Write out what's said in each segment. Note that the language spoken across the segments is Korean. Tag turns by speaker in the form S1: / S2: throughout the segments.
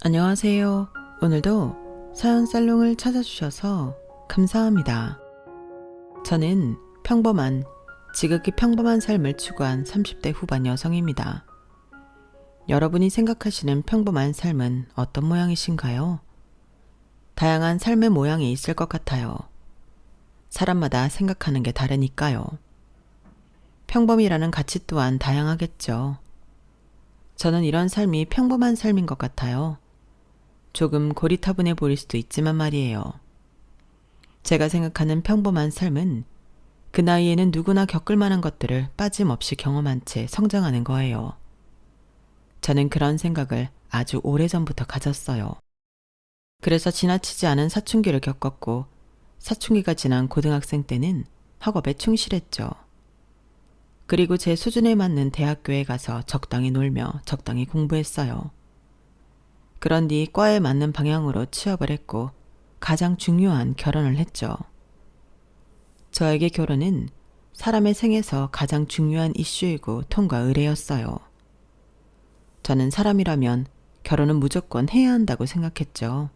S1: 안녕하세요. 오늘도 사연 살롱을 찾아주셔서 감사합니다. 저는 평범한, 지극히 평범한 삶을 추구한 30대 후반 여성입니다. 여러분이 생각하시는 평범한 삶은 어떤 모양이신가요? 다양한 삶의 모양이 있을 것 같아요. 사람마다 생각하는 게 다르니까요. 평범이라는 가치 또한 다양하겠죠. 저는 이런 삶이 평범한 삶인 것 같아요. 조금 고리타분해 보일 수도 있지만 말이에요. 제가 생각하는 평범한 삶은 그 나이에는 누구나 겪을 만한 것들을 빠짐없이 경험한 채 성장하는 거예요. 저는 그런 생각을 아주 오래전부터 가졌어요. 그래서 지나치지 않은 사춘기를 겪었고, 사춘기가 지난 고등학생 때는 학업에 충실했죠. 그리고 제 수준에 맞는 대학교에 가서 적당히 놀며 적당히 공부했어요. 그런 뒤 과에 맞는 방향으로 취업을 했고 가장 중요한 결혼을 했죠. 저에게 결혼은 사람의 생에서 가장 중요한 이슈이고 통과 의례였어요. 저는 사람이라면 결혼은 무조건 해야 한다고 생각했죠.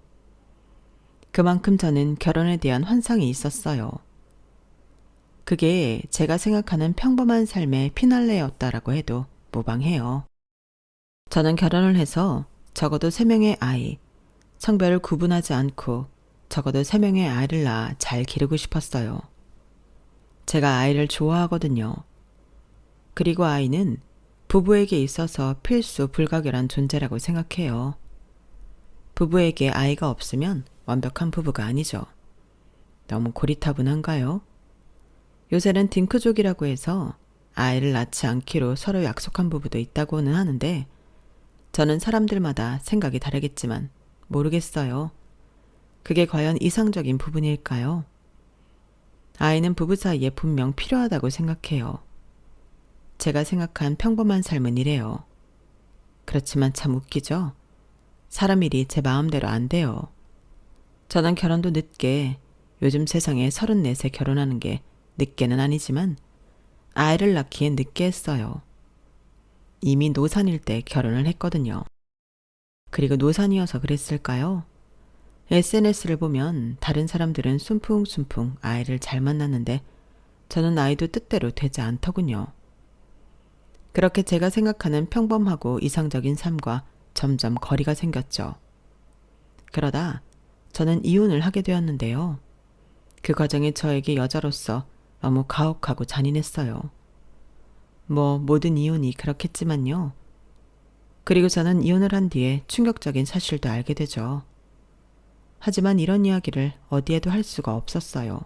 S1: 그만큼 저는 결혼에 대한 환상이 있었어요. 그게 제가 생각하는 평범한 삶의 피날레였다라고 해도 무방해요. 저는 결혼을 해서 적어도 3명의 아이, 성별을 구분하지 않고 적어도 3명의 아이를 낳아 잘 기르고 싶었어요. 제가 아이를 좋아하거든요. 그리고 아이는 부부에게 있어서 필수 불가결한 존재라고 생각해요. 부부에게 아이가 없으면 완벽한 부부가 아니죠. 너무 고리타분한가요? 요새는 딩크족이라고 해서 아이를 낳지 않기로 서로 약속한 부부도 있다고는 하는데, 저는 사람들마다 생각이 다르겠지만 모르겠어요. 그게 과연 이상적인 부분일까요? 아이는 부부 사이에 분명 필요하다고 생각해요. 제가 생각한 평범한 삶은 이래요. 그렇지만 참 웃기죠? 사람 일이 제 마음대로 안 돼요. 저는 결혼도 늦게, 요즘 세상에 34세 결혼하는 게 늦게는 아니지만 아이를 낳기엔 늦게 했어요. 이미 노산일 때 결혼을 했거든요. 그리고 노산이어서 그랬을까요? SNS를 보면 다른 사람들은 순풍순풍 아이를 잘 만났는데 저는 아이도 뜻대로 되지 않더군요. 그렇게 제가 생각하는 평범하고 이상적인 삶과 점점 거리가 생겼죠. 그러다 저는 이혼을 하게 되었는데요. 그 과정이 저에게 여자로서 너무 가혹하고 잔인했어요. 모든 이혼이 그렇겠지만요. 그리고 저는 이혼을 한 뒤에 충격적인 사실도 알게 되죠. 하지만 이런 이야기를 어디에도 할 수가 없었어요.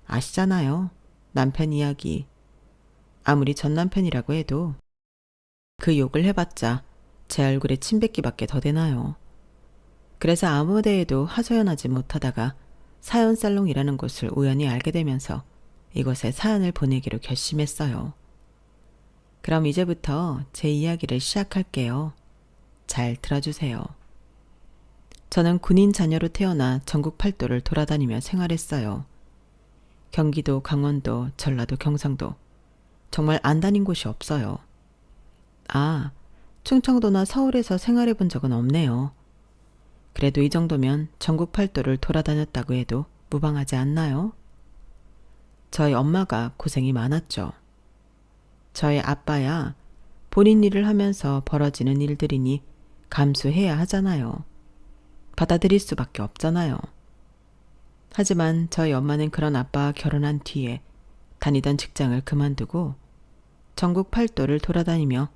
S1: 아시잖아요. 남편 이야기. 아무리 전 남편이라고 해도 그 욕을 해봤자 제 얼굴에 침 뱉기밖에 더 되나요. 그래서 아무 데에도 하소연하지 못하다가 사연살롱이라는 곳을 우연히 알게 되면서 이곳에 사연을 보내기로 결심했어요. 그럼 이제부터 제 이야기를 시작할게요. 잘 들어주세요. 저는 군인 자녀로 태어나 전국 팔도를 돌아다니며 생활했어요. 경기도, 강원도, 전라도, 경상도. 정말 안 다닌 곳이 없어요. 아, 충청도나 서울에서 생활해 본 적은 없네요. 그래도 이 정도면 전국 팔도를 돌아다녔다고 해도 무방하지 않나요? 저희 엄마가 고생이 많았죠. 저희 아빠야 본인 일을 하면서 벌어지는 일들이니 감수해야 하잖아요. 받아들일 수밖에 없잖아요. 하지만 저희 엄마는 그런 아빠와 결혼한 뒤에 다니던 직장을 그만두고 전국 팔도를 돌아다니며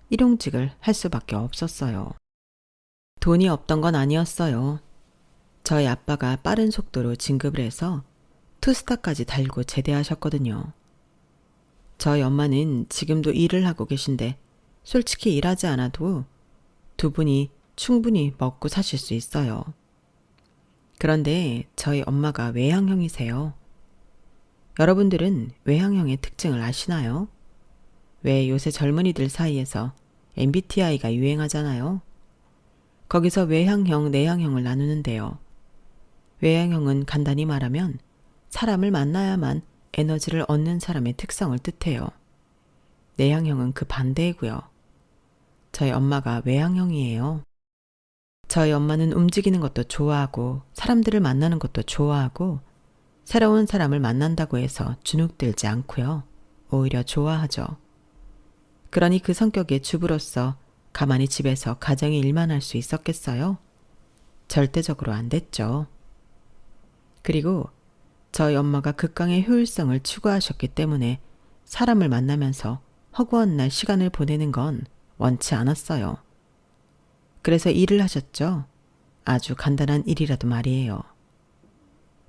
S1: 일용직을 할 수밖에 없었어요. 돈이 없던 건 아니었어요. 저희 아빠가 빠른 속도로 진급을 해서 투스타까지 달고 제대하셨거든요. 저희 엄마는 지금도 일을 하고 계신데 솔직히 일하지 않아도 두 분이 충분히 먹고 사실 수 있어요. 그런데 저희 엄마가 외향형이세요. 여러분들은 외향형의 특징을 아시나요? 왜 요새 젊은이들 사이에서 MBTI가 유행하잖아요. 거기서 외향형, 내향형을 나누는데요. 외향형은 간단히 말하면 사람을 만나야만 에너지를 얻는 사람의 특성을 뜻해요. 내향형은 그 반대이고요. 저희 엄마가 외향형이에요. 저희 엄마는 움직이는 것도 좋아하고 사람들을 만나는 것도 좋아하고 새로운 사람을 만난다고 해서 주눅들지 않고요. 오히려 좋아하죠. 그러니 그 성격의 주부로서 가만히 집에서 가정의 일만 할 수 있었겠어요? 절대적으로 안 됐죠. 그리고 저희 엄마가 극강의 효율성을 추구하셨기 때문에 사람을 만나면서 허구한 날 시간을 보내는 건 원치 않았어요. 그래서 일을 하셨죠. 아주 간단한 일이라도 말이에요.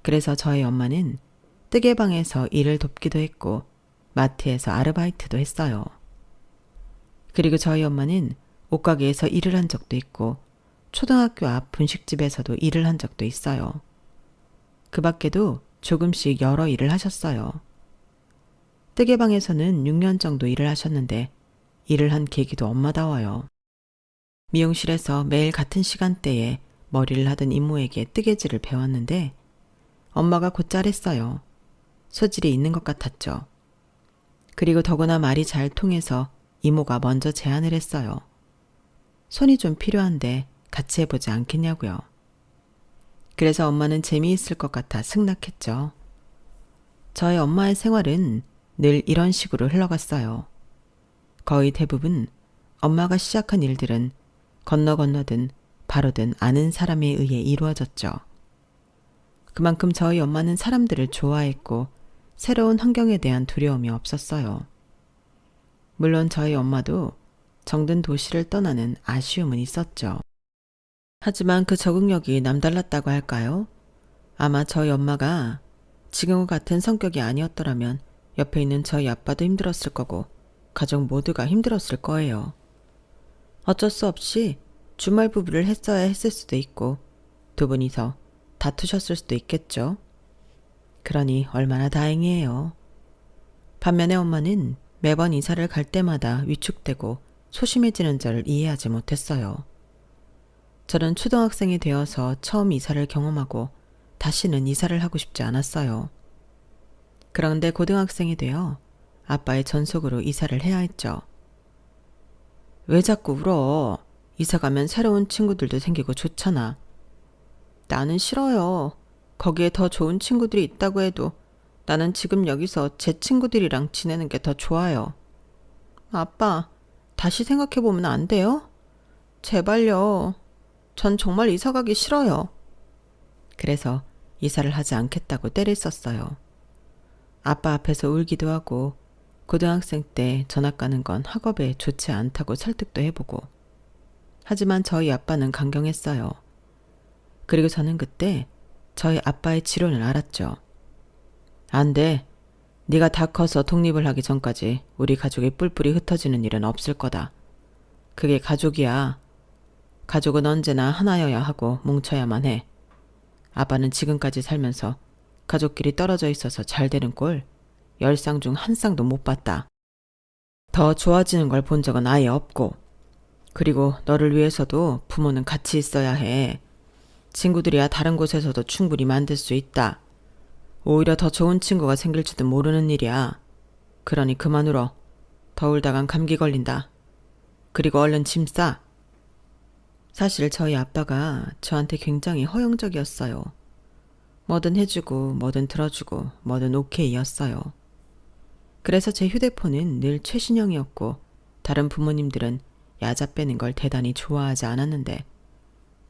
S1: 그래서 저희 엄마는 뜨개방에서 일을 돕기도 했고 마트에서 아르바이트도 했어요. 그리고 저희 엄마는 옷가게에서 일을 한 적도 있고 초등학교 앞 분식집에서도 일을 한 적도 있어요. 그 밖에도 조금씩 여러 일을 하셨어요. 뜨개방에서는 6년 정도 일을 하셨는데 일을 한 계기도 엄마다워요. 미용실에서 매일 같은 시간대에 머리를 하던 이모에게 뜨개질을 배웠는데 엄마가 곧잘 했어요. 소질이 있는 것 같았죠. 그리고 더구나 말이 잘 통해서 이모가 먼저 제안을 했어요. 손이 좀 필요한데 같이 해보지 않겠냐고요. 그래서 엄마는 재미있을 것 같아 승낙했죠. 저희 엄마의 생활은 늘 이런 식으로 흘러갔어요. 거의 대부분 엄마가 시작한 일들은 건너든 바로든 아는 사람에 의해 이루어졌죠. 그만큼 저희 엄마는 사람들을 좋아했고 새로운 환경에 대한 두려움이 없었어요. 물론 저희 엄마도 정든 도시를 떠나는 아쉬움은 있었죠. 하지만 그 적응력이 남달랐다고 할까요? 아마 저희 엄마가 지금과 같은 성격이 아니었더라면 옆에 있는 저희 아빠도 힘들었을 거고 가족 모두가 힘들었을 거예요. 어쩔 수 없이 주말 부부를 했어야 했을 수도 있고 두 분이서 다투셨을 수도 있겠죠. 그러니 얼마나 다행이에요. 반면에 엄마는 매번 이사를 갈 때마다 위축되고 소심해지는 저를 이해하지 못했어요. 저는 초등학생이 되어서 처음 이사를 경험하고 다시는 이사를 하고 싶지 않았어요. 그런데 고등학생이 되어 아빠의 전속으로 이사를 해야 했죠. 왜 자꾸 울어? 이사 가면 새로운 친구들도 생기고 좋잖아. 나는 싫어요. 거기에 더 좋은 친구들이 있다고 해도 나는 지금 여기서 제 친구들이랑 지내는 게 더 좋아요. 아빠, 다시 생각해보면 안 돼요? 제발요. 전 정말 이사 가기 싫어요. 그래서 이사를 하지 않겠다고 떼를 썼어요. 아빠 앞에서 울기도 하고 고등학생 때 전학 가는 건 학업에 좋지 않다고 설득도 해보고. 하지만 저희 아빠는 강경했어요. 그리고 저는 그때 저희 아빠의 지론을 알았죠. 안 돼. 네가 다 커서 독립을 하기 전까지 우리 가족이 뿔뿔이 흩어지는 일은 없을 거다. 그게 가족이야. 가족은 언제나 하나여야 하고 뭉쳐야만 해. 아빠는 지금까지 살면서 가족끼리 떨어져 있어서 잘 되는 꼴 10쌍 중 1쌍도 못 봤다. 더 좋아지는 걸 본 적은 아예 없고. 그리고 너를 위해서도 부모는 같이 있어야 해. 친구들이야 다른 곳에서도 충분히 만들 수 있다. 오히려 더 좋은 친구가 생길지도 모르는 일이야. 그러니 그만 울어. 더 울다간 감기 걸린다. 그리고 얼른 짐 싸. 사실 저희 아빠가 저한테 굉장히 허용적이었어요. 뭐든 해주고 뭐든 들어주고 뭐든 오케이였어요. 그래서 제 휴대폰은 늘 최신형이었고 다른 부모님들은 야자 빼는 걸 대단히 좋아하지 않았는데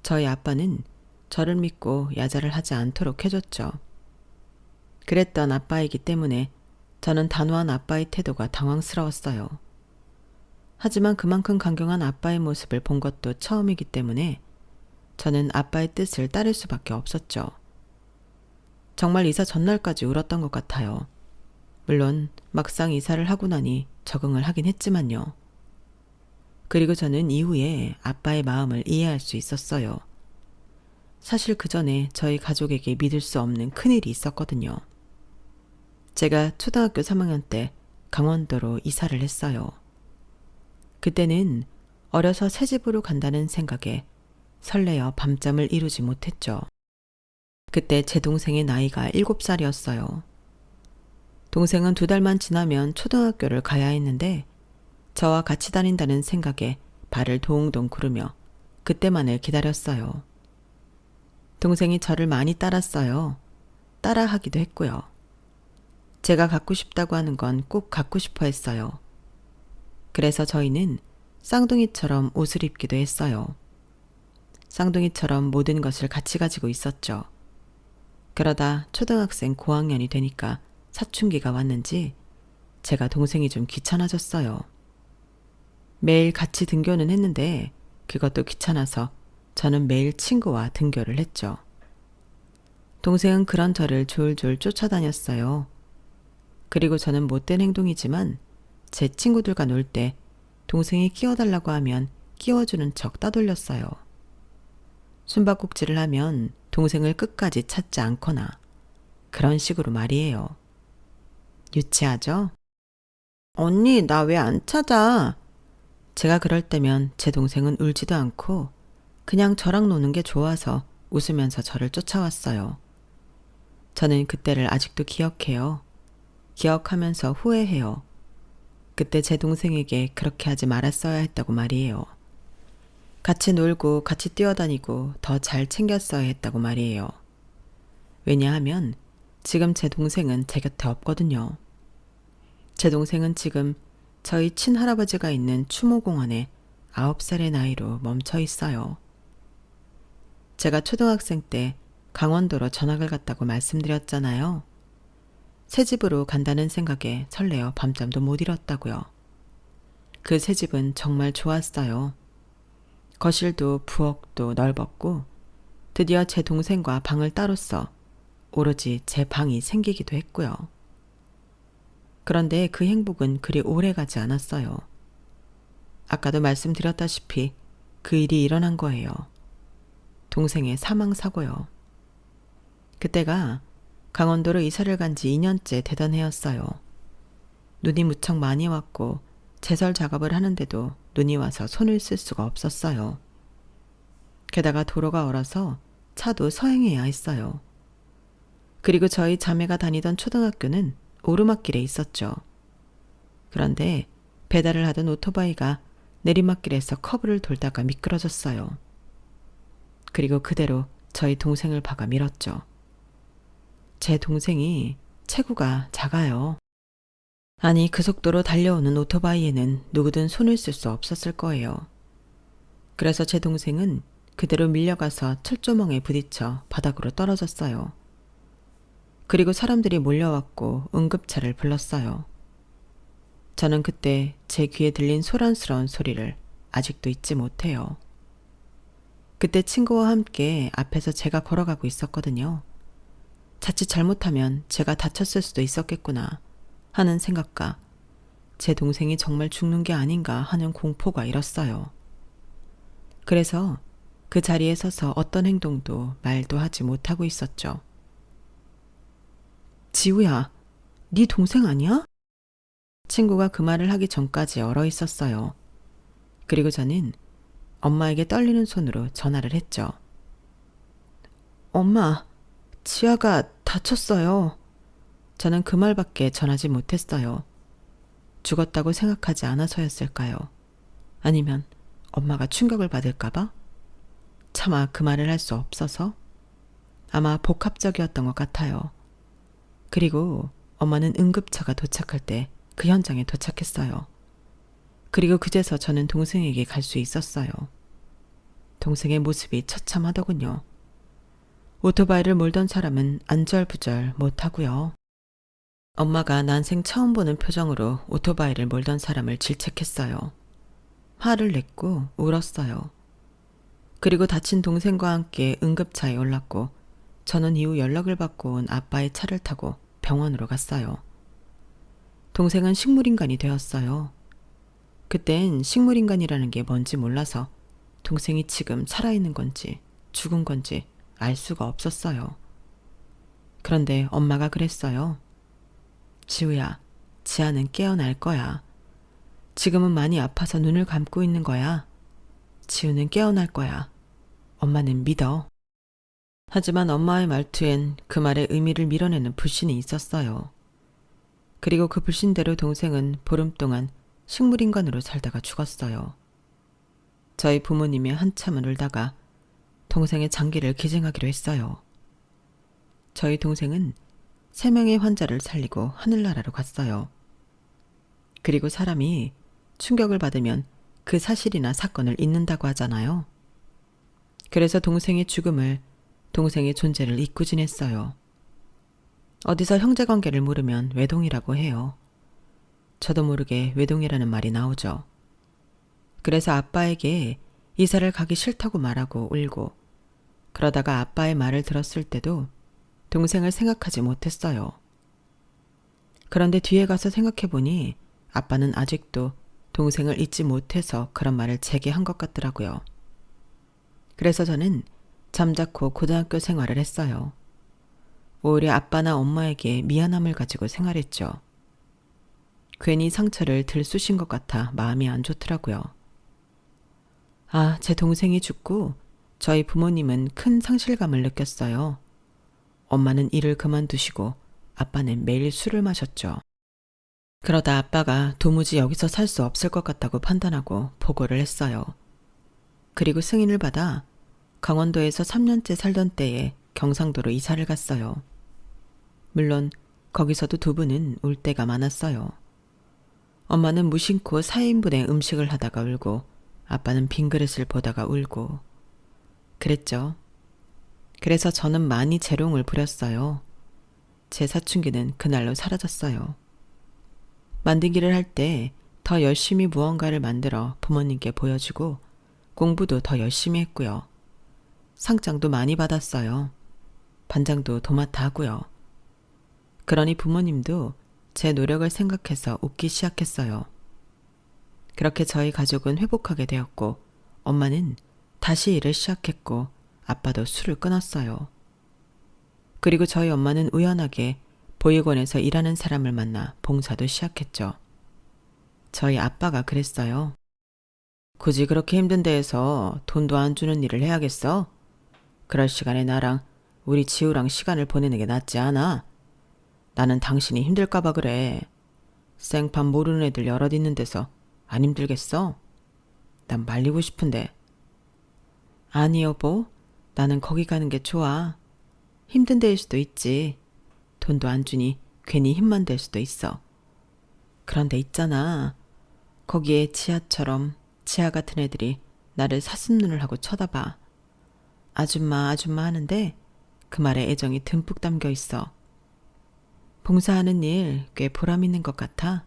S1: 저희 아빠는 저를 믿고 야자를 하지 않도록 해줬죠. 그랬던 아빠이기 때문에 저는 단호한 아빠의 태도가 당황스러웠어요. 하지만 그만큼 강경한 아빠의 모습을 본 것도 처음이기 때문에 저는 아빠의 뜻을 따를 수밖에 없었죠. 정말 이사 전날까지 울었던 것 같아요. 물론 막상 이사를 하고 나니 적응을 하긴 했지만요. 그리고 저는 이후에 아빠의 마음을 이해할 수 있었어요. 사실 그 전에 저희 가족에게 믿을 수 없는 큰일이 있었거든요. 제가 초등학교 3학년 때 강원도로 이사를 했어요. 그때는 어려서 새 집으로 간다는 생각에 설레어 밤잠을 이루지 못했죠. 그때 제 동생의 나이가 7살이었어요. 동생은 2달만 지나면 초등학교를 가야 했는데 저와 같이 다닌다는 생각에 발을 동동 구르며 그때만을 기다렸어요. 동생이 저를 많이 따랐어요. 따라하기도 했고요. 제가 갖고 싶다고 하는 건 꼭 갖고 싶어 했어요. 그래서 저희는 쌍둥이처럼 옷을 입기도 했어요. 쌍둥이처럼 모든 것을 같이 가지고 있었죠. 그러다 초등학생 고학년이 되니까 사춘기가 왔는지 제가 동생이 좀 귀찮아졌어요. 매일 같이 등교는 했는데 그것도 귀찮아서 저는 매일 친구와 등교를 했죠. 동생은 그런 저를 졸졸 쫓아다녔어요. 그리고 저는 못된 행동이지만 제 친구들과 놀 때 동생이 끼워달라고 하면 끼워주는 척 따돌렸어요. 숨바꼭질을 하면 동생을 끝까지 찾지 않거나 그런 식으로 말이에요. 유치하죠? 언니, 나 왜 안 찾아? 제가 그럴 때면 제 동생은 울지도 않고 그냥 저랑 노는 게 좋아서 웃으면서 저를 쫓아왔어요. 저는 그때를 아직도 기억해요. 기억하면서 후회해요. 그때 제 동생에게 그렇게 하지 말았어야 했다고 말이에요. 같이 놀고 같이 뛰어다니고 더 잘 챙겼어야 했다고 말이에요. 왜냐하면 지금 제 동생은 제 곁에 없거든요. 제 동생은 지금 저희 친할아버지가 있는 추모공원에 9살의 나이로 멈춰 있어요. 제가 초등학생 때 강원도로 전학을 갔다고 말씀드렸잖아요. 새 집으로 간다는 생각에 설레어 밤잠도 못 이뤘다고요. 그 새 집은 정말 좋았어요. 거실도 부엌도 넓었고 드디어 제 동생과 방을 따로 써 오로지 제 방이 생기기도 했고요. 그런데 그 행복은 그리 오래 가지 않았어요. 아까도 말씀드렸다시피 그 일이 일어난 거예요. 동생의 사망사고요. 그때가 강원도로 이사를 간 지 2년째 되던 해였어요. 눈이 무척 많이 왔고 제설 작업을 하는데도 눈이 와서 손을 쓸 수가 없었어요. 게다가 도로가 얼어서 차도 서행해야 했어요. 그리고 저희 자매가 다니던 초등학교는 오르막길에 있었죠. 그런데 배달을 하던 오토바이가 내리막길에서 커브를 돌다가 미끄러졌어요. 그리고 그대로 저희 동생을 박아 밀었죠. 제 동생이 체구가 작아요. 아니, 그 속도로 달려오는 오토바이에는 누구든 손을 쓸 수 없었을 거예요. 그래서 제 동생은 그대로 밀려가서 철조망에 부딪혀 바닥으로 떨어졌어요. 그리고 사람들이 몰려왔고 응급차를 불렀어요. 저는 그때 제 귀에 들린 소란스러운 소리를 아직도 잊지 못해요. 그때 친구와 함께 앞에서 제가 걸어가고 있었거든요. 자칫 잘못하면 제가 다쳤을 수도 있었겠구나 하는 생각과 제 동생이 정말 죽는 게 아닌가 하는 공포가 일었어요. 그래서 그 자리에 서서 어떤 행동도 말도 하지 못하고 있었죠. 지우야, 네 동생 아니야? 친구가 그 말을 하기 전까지 얼어 있었어요. 그리고 저는 엄마에게 떨리는 손으로 전화를 했죠. 엄마, 지아가 다쳤어요. 저는 그 말밖에 전하지 못했어요. 죽었다고 생각하지 않아서였을까요? 아니면 엄마가 충격을 받을까봐? 차마 그 말을 할 수 없어서? 아마 복합적이었던 것 같아요. 그리고 엄마는 응급차가 도착할 때 그 현장에 도착했어요. 그리고 그제서 저는 동생에게 갈 수 있었어요. 동생의 모습이 처참하더군요. 오토바이를 몰던 사람은 안절부절 못하고요. 엄마가 난생 처음 보는 표정으로 오토바이를 몰던 사람을 질책했어요. 화를 냈고 울었어요. 그리고 다친 동생과 함께 응급차에 올랐고 저는 이후 연락을 받고 온 아빠의 차를 타고 병원으로 갔어요. 동생은 식물인간이 되었어요. 그땐 식물인간이라는 게 뭔지 몰라서 동생이 지금 살아있는 건지 죽은 건지 알 수가 없었어요. 그런데 엄마가 그랬어요. 지우야, 지아는 깨어날 거야. 지금은 많이 아파서 눈을 감고 있는 거야. 지우는 깨어날 거야. 엄마는 믿어. 하지만 엄마의 말투엔 그 말의 의미를 밀어내는 불신이 있었어요. 그리고 그 불신대로 동생은 보름 동안 식물인간으로 살다가 죽었어요. 저희 부모님이 한참을 울다가 동생의 장기를 기증하기로 했어요. 저희 동생은 3명의 환자를 살리고 하늘나라로 갔어요. 그리고 사람이 충격을 받으면 그 사실이나 사건을 잊는다고 하잖아요. 그래서 동생의 죽음을, 동생의 존재를 잊고 지냈어요. 어디서 형제관계를 물으면 외동이라고 해요. 저도 모르게 외동이라는 말이 나오죠. 그래서 아빠에게 이사를 가기 싫다고 말하고 울고, 그러다가 아빠의 말을 들었을 때도 동생을 생각하지 못했어요. 그런데 뒤에 가서 생각해보니 아빠는 아직도 동생을 잊지 못해서 그런 말을 제게 한 것 같더라고요. 그래서 저는 잠자코 고등학교 생활을 했어요. 오히려 아빠나 엄마에게 미안함을 가지고 생활했죠. 괜히 상처를 들쑤신 것 같아 마음이 안 좋더라고요. 아, 제 동생이 죽고 저희 부모님은 큰 상실감을 느꼈어요. 엄마는 일을 그만두시고 아빠는 매일 술을 마셨죠. 그러다 아빠가 도무지 여기서 살 수 없을 것 같다고 판단하고 보고를 했어요. 그리고 승인을 받아 강원도에서 3년째 살던 때에 경상도로 이사를 갔어요. 물론 거기서도 두 분은 울 때가 많았어요. 엄마는 무심코 4인분의 음식을 하다가 울고 아빠는 빈 그릇을 보다가 울고 그랬죠. 그래서 저는 많이 재롱을 부렸어요. 제 사춘기는 그날로 사라졌어요. 만들기를 할 때 더 열심히 무언가를 만들어 부모님께 보여주고 공부도 더 열심히 했고요. 상장도 많이 받았어요. 반장도 도맡아 하고요. 그러니 부모님도 제 노력을 생각해서 웃기 시작했어요. 그렇게 저희 가족은 회복하게 되었고 엄마는 다시 일을 시작했고 아빠도 술을 끊었어요. 그리고 저희 엄마는 우연하게 보육원에서 일하는 사람을 만나 봉사도 시작했죠. 저희 아빠가 그랬어요. 굳이 그렇게 힘든 데에서 돈도 안 주는 일을 해야겠어? 그럴 시간에 나랑 우리 지우랑 시간을 보내는 게 낫지 않아? 나는 당신이 힘들까봐 그래. 생판 모르는 애들 여럿 있는 데서 안 힘들겠어? 난 말리고 싶은데. 아니 여보, 나는 거기 가는 게 좋아. 힘든 데일 수도 있지. 돈도 안 주니 괜히 힘만 될 수도 있어. 그런데 있잖아. 거기에 지하처럼 지하 같은 애들이 나를 사슴눈을 하고 쳐다봐. 아줌마 아줌마 하는데 그 말에 애정이 듬뿍 담겨 있어. 봉사하는 일 꽤 보람 있는 것 같아.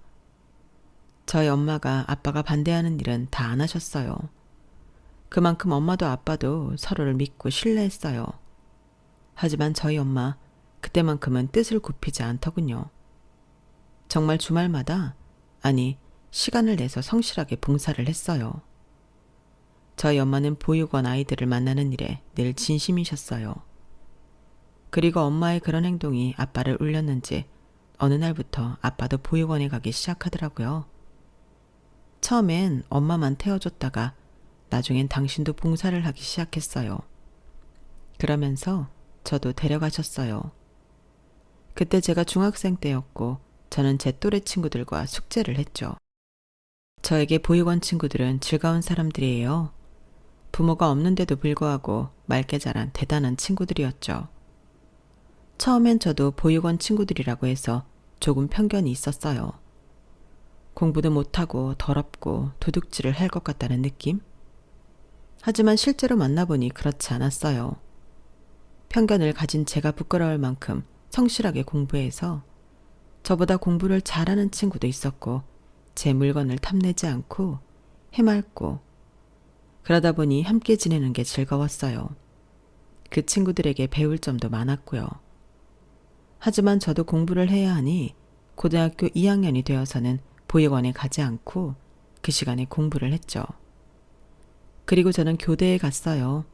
S1: 저희 엄마가 아빠가 반대하는 일은 다 안 하셨어요. 그만큼 엄마도 아빠도 서로를 믿고 신뢰했어요. 하지만 저희 엄마 그때만큼은 뜻을 굽히지 않더군요. 정말 주말마다, 아니 시간을 내서 성실하게 봉사를 했어요. 저희 엄마는 보육원 아이들을 만나는 일에 늘 진심이셨어요. 그리고 엄마의 그런 행동이 아빠를 울렸는지 어느 날부터 아빠도 보육원에 가기 시작하더라고요. 처음엔 엄마만 태워줬다가 나중엔 당신도 봉사를 하기 시작했어요. 그러면서 저도 데려가셨어요. 그때 제가 중학생 때였고 저는 제 또래 친구들과 숙제를 했죠. 저에게 보육원 친구들은 즐거운 사람들이에요. 부모가 없는데도 불구하고 맑게 자란 대단한 친구들이었죠. 처음엔 저도 보육원 친구들이라고 해서 조금 편견이 있었어요. 공부도 못하고 더럽고 도둑질을 할 것 같다는 느낌? 하지만 실제로 만나보니 그렇지 않았어요. 편견을 가진 제가 부끄러울 만큼 성실하게 공부해서 저보다 공부를 잘하는 친구도 있었고 제 물건을 탐내지 않고 해맑고 그러다 보니 함께 지내는 게 즐거웠어요. 그 친구들에게 배울 점도 많았고요. 하지만 저도 공부를 해야 하니 고등학교 2학년이 되어서는 보육원에 가지 않고 그 시간에 공부를 했죠. 그리고 저는 교대에 갔어요.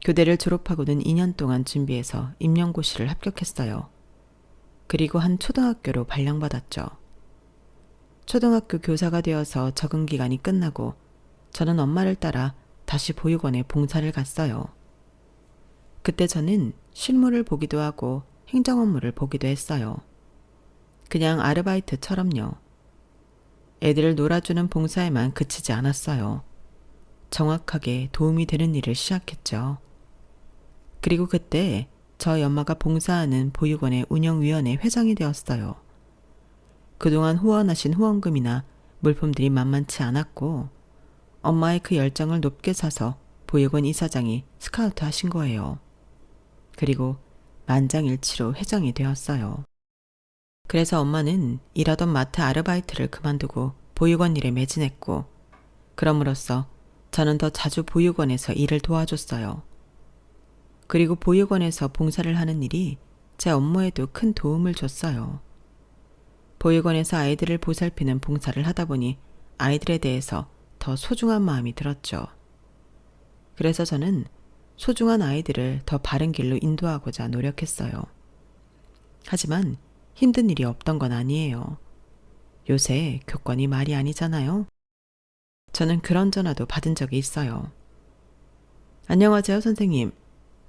S1: 교대를 졸업하고는 2년 동안 준비해서 임용고시를 합격했어요. 그리고 한 초등학교로 발령받았죠. 초등학교 교사가 되어서 적응 기간이 끝나고 저는 엄마를 따라 다시 보육원에 봉사를 갔어요. 그때 저는 실무를 보기도 하고 행정 업무를 보기도 했어요. 그냥 아르바이트처럼요. 애들을 놀아주는 봉사에만 그치지 않았어요. 정확하게 도움이 되는 일을 시작했죠. 그리고 그때 저희 엄마가 봉사하는 보육원의 운영위원회 회장이 되었어요. 그동안 후원하신 후원금이나 물품들이 만만치 않았고 엄마의 그 열정을 높게 사서 보육원 이사장이 스카우트 하신 거예요. 그리고 만장일치로 회장이 되었어요. 그래서 엄마는 일하던 마트 아르바이트를 그만두고 보육원 일에 매진했고 그럼으로써 저는 더 자주 보육원에서 일을 도와줬어요. 그리고 보육원에서 봉사를 하는 일이 제 업무에도 큰 도움을 줬어요. 보육원에서 아이들을 보살피는 봉사를 하다 보니 아이들에 대해서 더 소중한 마음이 들었죠. 그래서 저는 소중한 아이들을 더 바른 길로 인도하고자 노력했어요. 하지만 힘든 일이 없던 건 아니에요. 요새 교권이 말이 아니잖아요. 저는 그런 전화도 받은 적이 있어요. 안녕하세요, 선생님.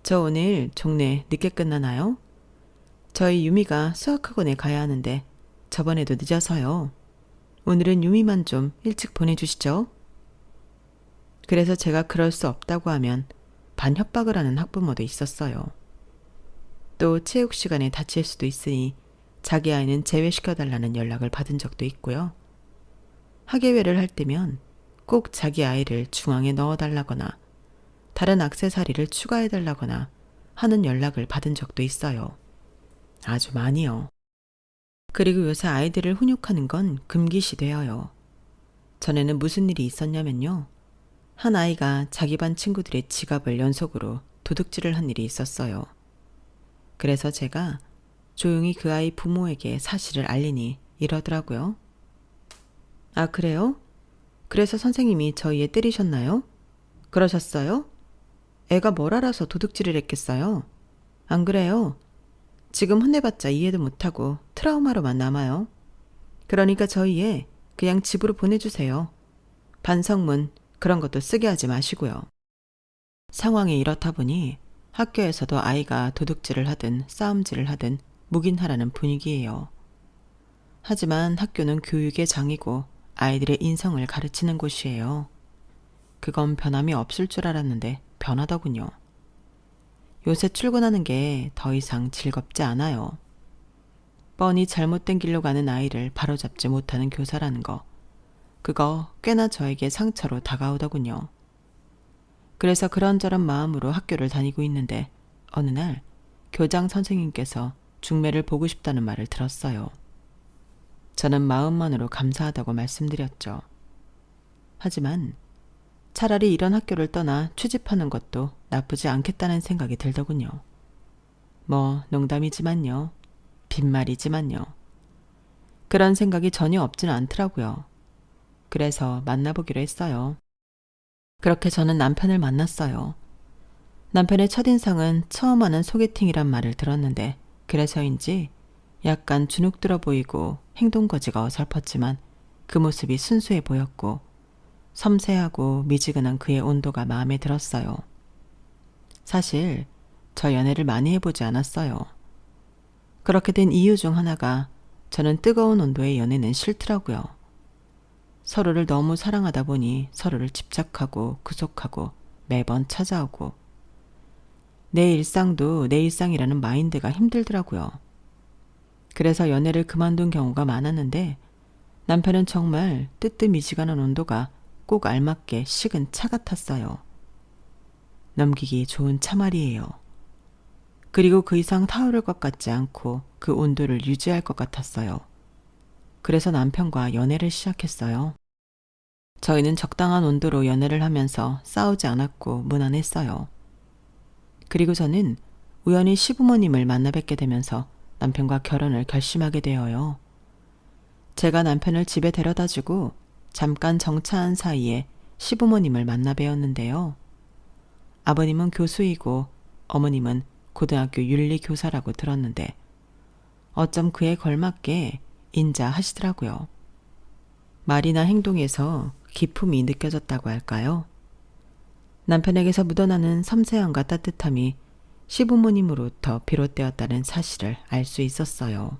S1: 저 오늘 종례 늦게 끝나나요? 저희 유미가 수학학원에 가야 하는데 저번에도 늦어서요. 오늘은 유미만 좀 일찍 보내주시죠. 그래서 제가 그럴 수 없다고 하면 반협박을 하는 학부모도 있었어요. 또 체육 시간에 다칠 수도 있으니 자기 아이는 제외시켜달라는 연락을 받은 적도 있고요. 학예회를 할 때면 꼭 자기 아이를 중앙에 넣어달라거나 다른 액세서리를 추가해달라거나 하는 연락을 받은 적도 있어요. 아주 많이요. 그리고 요새 아이들을 훈육하는 건 금기시되어요. 전에는 무슨 일이 있었냐면요. 한 아이가 자기 반 친구들의 지갑을 연속으로 도둑질을 한 일이 있었어요. 그래서 제가 조용히 그 아이 부모에게 사실을 알리니 이러더라고요. 아, 그래요? 그래서 선생님이 저희 애 때리셨나요? 그러셨어요? 애가 뭘 알아서 도둑질을 했겠어요? 안 그래요? 지금 혼내봤자 이해도 못하고 트라우마로만 남아요. 그러니까 저희 애 그냥 집으로 보내주세요. 반성문 그런 것도 쓰게 하지 마시고요. 상황이 이렇다 보니 학교에서도 아이가 도둑질을 하든 싸움질을 하든 묵인하라는 분위기예요. 하지만 학교는 교육의 장이고 아이들의 인성을 가르치는 곳이에요. 그건 변함이 없을 줄 알았는데 변하더군요. 요새 출근하는 게 더 이상 즐겁지 않아요. 뻔히 잘못된 길로 가는 아이를 바로잡지 못하는 교사라는 거, 그거 꽤나 저에게 상처로 다가오더군요. 그래서 그런저런 마음으로 학교를 다니고 있는데 어느 날 교장 선생님께서 중매를 보고 싶다는 말을 들었어요. 저는 마음만으로 감사하다고 말씀드렸죠. 하지만 차라리 이런 학교를 떠나 취직하는 것도 나쁘지 않겠다는 생각이 들더군요. 뭐 농담이지만요. 빈말이지만요. 그런 생각이 전혀 없지는 않더라고요. 그래서 만나보기로 했어요. 그렇게 저는 남편을 만났어요. 남편의 첫인상은 처음 하는 소개팅이란 말을 들었는데 그래서인지 약간 주눅 들어 보이고 행동거지가 어설펐지만 그 모습이 순수해 보였고 섬세하고 미지근한 그의 온도가 마음에 들었어요. 사실 저 연애를 많이 해보지 않았어요. 그렇게 된 이유 중 하나가 저는 뜨거운 온도의 연애는 싫더라고요. 서로를 너무 사랑하다 보니 서로를 집착하고 구속하고 매번 찾아오고 내 일상도 내 일상이라는 마인드가 힘들더라고요. 그래서 연애를 그만둔 경우가 많았는데 남편은 정말 뜨뜻미지근한 온도가 꼭 알맞게 식은 차 같았어요. 넘기기 좋은 차말이에요. 그리고 그 이상 타오를 것 같지 않고 그 온도를 유지할 것 같았어요. 그래서 남편과 연애를 시작했어요. 저희는 적당한 온도로 연애를 하면서 싸우지 않았고 무난했어요. 그리고 저는 우연히 시부모님을 만나 뵙게 되면서 남편과 결혼을 결심하게 되어요. 제가 남편을 집에 데려다주고 잠깐 정차한 사이에 시부모님을 만나 뵈었는데요. 아버님은 교수이고 어머님은 고등학교 윤리교사라고 들었는데 어쩜 그에 걸맞게 인자하시더라고요. 말이나 행동에서 기품이 느껴졌다고 할까요? 남편에게서 묻어나는 섬세함과 따뜻함이 시부모님으로부터 비롯되었다는 사실을 알 수 있었어요.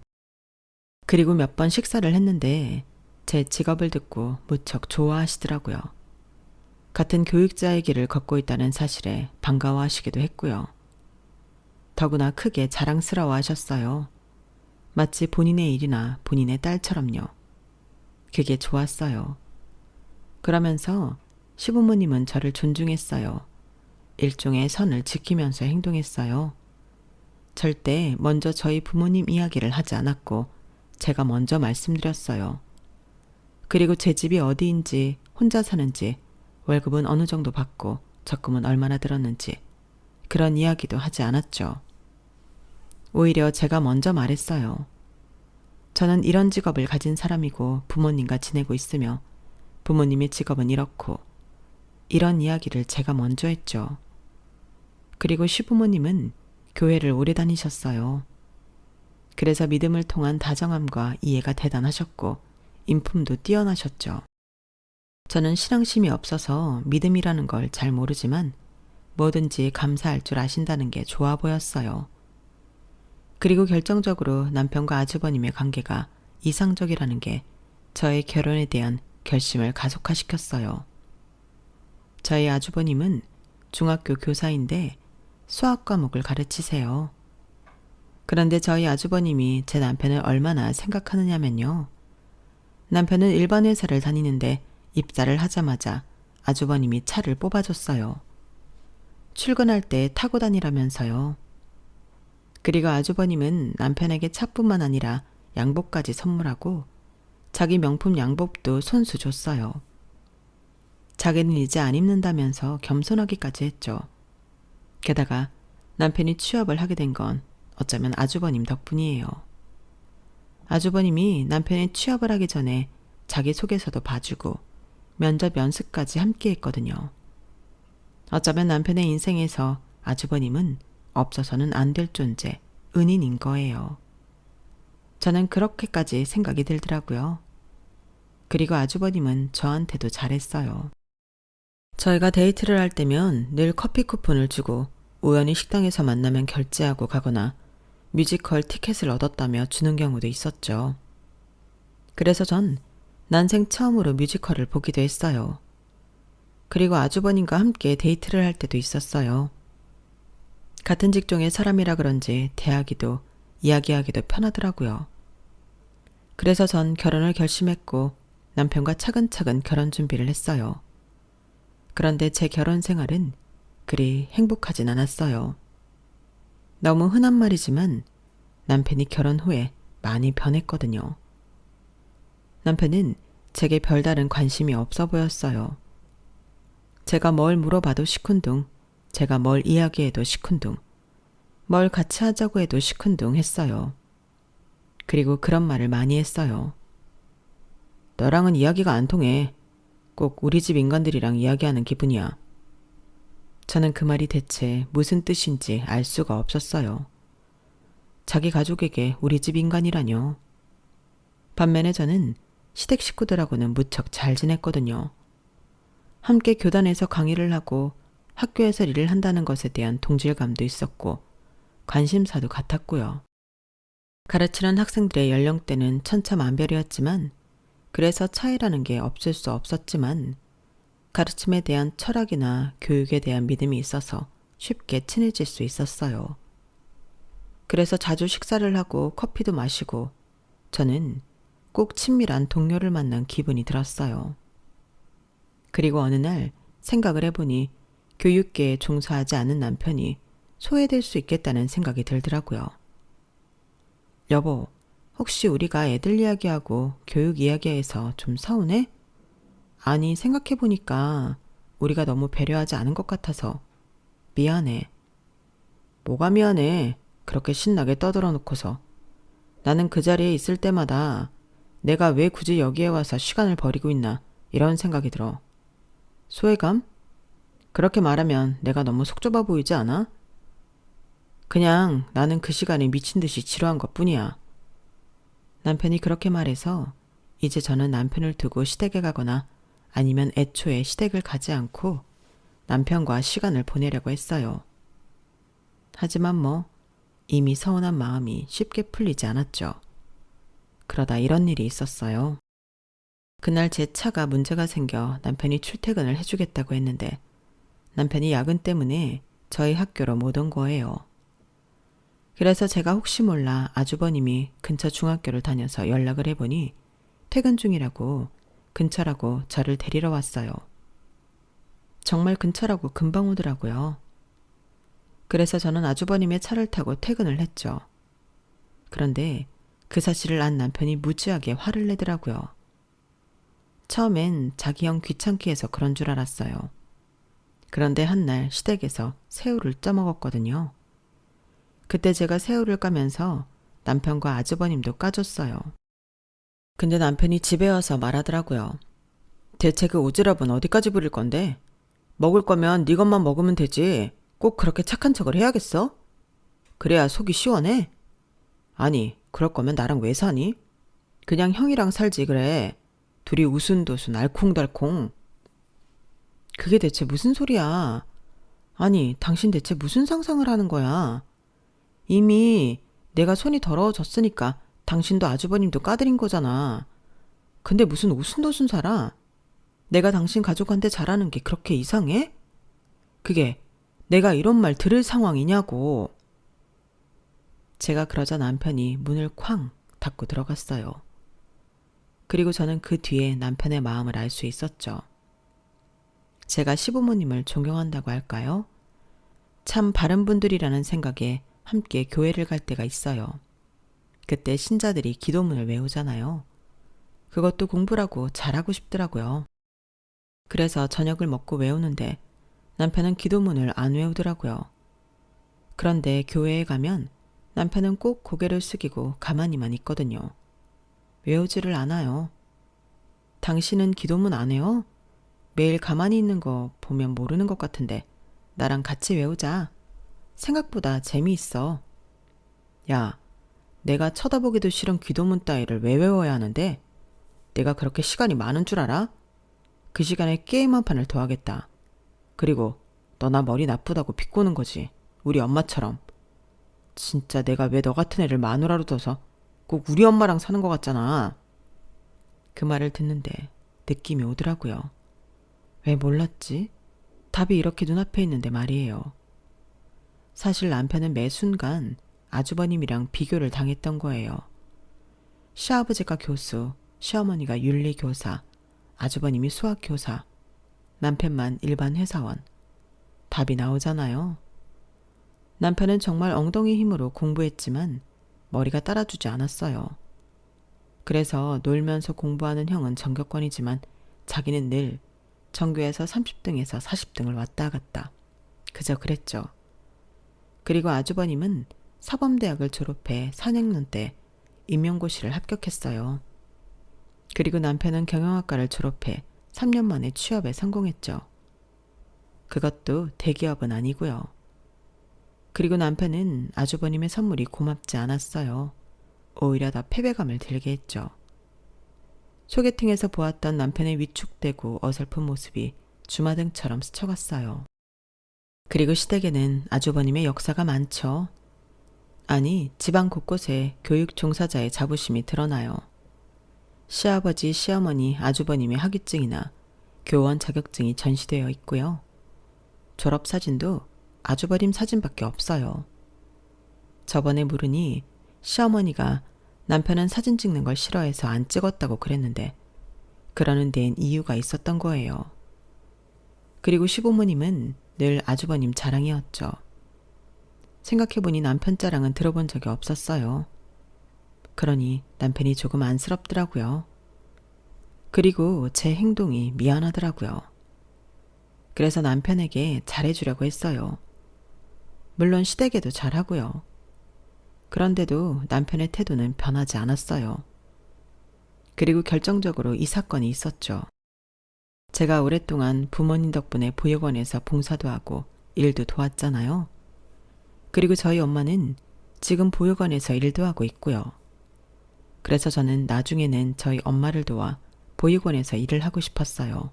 S1: 그리고 몇 번 식사를 했는데 제 직업을 듣고 무척 좋아하시더라고요. 같은 교육자의 길을 걷고 있다는 사실에 반가워하시기도 했고요. 더구나 크게 자랑스러워 하셨어요. 마치 본인의 일이나 본인의 딸처럼요. 그게 좋았어요. 그러면서 시부모님은 저를 존중했어요. 일종의 선을 지키면서 행동했어요. 절대 먼저 저희 부모님 이야기를 하지 않았고 제가 먼저 말씀드렸어요. 그리고 제 집이 어디인지, 혼자 사는지, 월급은 어느 정도 받고 적금은 얼마나 들었는지 그런 이야기도 하지 않았죠. 오히려 제가 먼저 말했어요. 저는 이런 직업을 가진 사람이고 부모님과 지내고 있으며 부모님의 직업은 이렇고 이런 이야기를 제가 먼저 했죠. 그리고 시부모님은 교회를 오래 다니셨어요. 그래서 믿음을 통한 다정함과 이해가 대단하셨고 인품도 뛰어나셨죠. 저는 신앙심이 없어서 믿음이라는 걸 잘 모르지만 뭐든지 감사할 줄 아신다는 게 좋아 보였어요. 그리고 결정적으로 남편과 아주버님의 관계가 이상적이라는 게 저의 결혼에 대한 결심을 가속화시켰어요. 저희 아주버님은 중학교 교사인데 수학 과목을 가르치세요. 그런데 저희 아주버님이 제 남편을 얼마나 생각하느냐면요. 남편은 일반 회사를 다니는데 입사를 하자마자 아주버님이 차를 뽑아줬어요. 출근할 때 타고 다니라면서요. 그리고 아주버님은 남편에게 차뿐만 아니라 양복까지 선물하고 자기 명품 양복도 손수 줬어요. 자기는 이제 안 입는다면서 겸손하기까지 했죠. 게다가 남편이 취업을 하게 된 건 어쩌면 아주버님 덕분이에요. 아주버님이 남편이 취업을 하기 전에 자기소개서도 봐주고 면접 연습까지 함께 했거든요. 어쩌면 남편의 인생에서 아주버님은 없어서는 안 될 존재, 은인인 거예요. 저는 그렇게까지 생각이 들더라고요. 그리고 아주버님은 저한테도 잘했어요. 저희가 데이트를 할 때면 늘 커피 쿠폰을 주고 우연히 식당에서 만나면 결제하고 가거나 뮤지컬 티켓을 얻었다며 주는 경우도 있었죠. 그래서 전 난생 처음으로 뮤지컬을 보기도 했어요. 그리고 아주버님과 함께 데이트를 할 때도 있었어요. 같은 직종의 사람이라 그런지 대하기도 이야기하기도 편하더라고요. 그래서 전 결혼을 결심했고 남편과 차근차근 결혼 준비를 했어요. 그런데 제 결혼 생활은 그리 행복하진 않았어요. 너무 흔한 말이지만 남편이 결혼 후에 많이 변했거든요. 남편은 제게 별다른 관심이 없어 보였어요. 제가 뭘 물어봐도 시큰둥, 제가 뭘 이야기해도 시큰둥, 뭘 같이 하자고 해도 시큰둥 했어요. 그리고 그런 말을 많이 했어요. 너랑은 이야기가 안 통해. 꼭 우리 집 인간들이랑 이야기하는 기분이야. 저는 그 말이 대체 무슨 뜻인지 알 수가 없었어요. 자기 가족에게 우리 집 인간이라뇨. 반면에 저는 시댁 식구들하고는 무척 잘 지냈거든요. 함께 교단에서 강의를 하고 학교에서 일을 한다는 것에 대한 동질감도 있었고 관심사도 같았고요. 가르치는 학생들의 연령대는 천차만별이었지만 그래서 차이라는 게 없을 수 없었지만 가르침에 대한 철학이나 교육에 대한 믿음이 있어서 쉽게 친해질 수 있었어요. 그래서 자주 식사를 하고 커피도 마시고 저는 꼭 친밀한 동료를 만난 기분이 들었어요. 그리고 어느 날 생각을 해보니 교육계에 종사하지 않은 남편이 소외될 수 있겠다는 생각이 들더라고요. 여보, 혹시 우리가 애들 이야기하고 교육 이야기해서 좀 서운해? 아니, 생각해보니까 우리가 너무 배려하지 않은 것 같아서 미안해. 뭐가 미안해? 그렇게 신나게 떠들어 놓고서. 나는 그 자리에 있을 때마다 내가 왜 굳이 여기에 와서 시간을 버리고 있나 이런 생각이 들어. 소외감? 그렇게 말하면 내가 너무 속 좁아 보이지 않아? 그냥 나는 그 시간에 미친 듯이 지루한 것뿐이야. 남편이 그렇게 말해서 이제 저는 남편을 두고 시댁에 가거나 아니면 애초에 시댁을 가지 않고 남편과 시간을 보내려고 했어요. 하지만 뭐 이미 서운한 마음이 쉽게 풀리지 않았죠. 그러다 이런 일이 있었어요. 그날 제 차가 문제가 생겨 남편이 출퇴근을 해주겠다고 했는데 남편이 야근 때문에 저희 학교로 못 온 거예요. 그래서 제가 혹시 몰라 아주버님이 근처 중학교를 다녀서 연락을 해보니 퇴근 중이라고 근처라고 저를 데리러 왔어요. 정말 근처라고 금방 오더라고요. 그래서 저는 아주버님의 차를 타고 퇴근을 했죠. 그런데 그 사실을 안 남편이 무지하게 화를 내더라고요. 처음엔 자기 형 귀찮게 해서 그런 줄 알았어요. 그런데 한날 시댁에서 새우를 쪄먹었거든요. 그때 제가 새우를 까면서 남편과 아주버님도 까줬어요. 근데 남편이 집에 와서 말하더라고요. 대체 그 오지랖은 어디까지 부릴 건데? 먹을 거면 네 것만 먹으면 되지. 꼭 그렇게 착한 척을 해야겠어? 그래야 속이 시원해? 아니, 그럴 거면 나랑 왜 사니? 그냥 형이랑 살지 그래. 둘이 우순도순 알콩달콩. 그게 대체 무슨 소리야? 아니, 당신 대체 무슨 상상을 하는 거야? 이미 내가 손이 더러워졌으니까 당신도 아주버님도 까드린 거잖아. 근데 무슨 오순도순 살아? 내가 당신 가족한테 잘하는 게 그렇게 이상해? 그게 내가 이런 말 들을 상황이냐고. 제가 그러자 남편이 문을 쾅 닫고 들어갔어요. 그리고 저는 그 뒤에 남편의 마음을 알 수 있었죠. 제가 시부모님을 존경한다고 할까요? 참 바른 분들이라는 생각에 함께 교회를 갈 때가 있어요. 그때 신자들이 기도문을 외우잖아요. 그것도 공부라고 잘하고 싶더라고요. 그래서 저녁을 먹고 외우는데 남편은 기도문을 안 외우더라고요. 그런데 교회에 가면 남편은 꼭 고개를 숙이고 가만히만 있거든요. 외우지를 않아요. 당신은 기도문 안 해요? 매일 가만히 있는 거 보면 모르는 것 같은데 나랑 같이 외우자. 생각보다 재미있어. 야, 내가 쳐다보기도 싫은 기도문 따위를 왜 외워야 하는데? 내가 그렇게 시간이 많은 줄 알아? 그 시간에 게임 한 판을 더 하겠다. 그리고 너나 머리 나쁘다고 비꼬는 거지. 우리 엄마처럼. 진짜 내가 왜 너 같은 애를 마누라로 둬서 꼭 우리 엄마랑 사는 것 같잖아. 그 말을 듣는데 느낌이 오더라고요. 왜 몰랐지? 답이 이렇게 눈앞에 있는데 말이에요. 사실 남편은 매 순간 아주버님이랑 비교를 당했던 거예요. 시아버지가 교수, 시어머니가 윤리교사, 아주버님이 수학교사, 남편만 일반 회사원. 답이 나오잖아요. 남편은 정말 엉덩이 힘으로 공부했지만 머리가 따라주지 않았어요. 그래서 놀면서 공부하는 형은 전교권이지만 자기는 늘 전교에서 30등에서 40등을 왔다 갔다. 그저 그랬죠. 그리고 아주버님은 사범대학을 졸업해 4학년 때 임용고시를 합격했어요. 그리고 남편은 경영학과를 졸업해 3년 만에 취업에 성공했죠. 그것도 대기업은 아니고요. 그리고 남편은 아주버님의 선물이 고맙지 않았어요. 오히려 더 패배감을 들게 했죠. 소개팅에서 보았던 남편의 위축되고 어설픈 모습이 주마등처럼 스쳐갔어요. 그리고 시댁에는 아주버님의 역사가 많죠. 아니, 집안 곳곳에 교육 종사자의 자부심이 드러나요. 시아버지, 시어머니, 아주버님의 학위증이나 교원 자격증이 전시되어 있고요. 졸업사진도 아주버님 사진밖에 없어요. 저번에 물으니 시어머니가 남편은 사진 찍는 걸 싫어해서 안 찍었다고 그랬는데 그러는 데엔 이유가 있었던 거예요. 그리고 시부모님은 늘 아주버님 자랑이었죠. 생각해보니 남편 자랑은 들어본 적이 없었어요. 그러니 남편이 조금 안쓰럽더라고요. 그리고 제 행동이 미안하더라고요. 그래서 남편에게 잘해주려고 했어요. 물론 시댁에도 잘하고요. 그런데도 남편의 태도는 변하지 않았어요. 그리고 결정적으로 이 사건이 있었죠. 제가 오랫동안 부모님 덕분에 보육원에서 봉사도 하고 일도 도왔잖아요. 그리고 저희 엄마는 지금 보육원에서 일도 하고 있고요. 그래서 저는 나중에는 저희 엄마를 도와 보육원에서 일을 하고 싶었어요.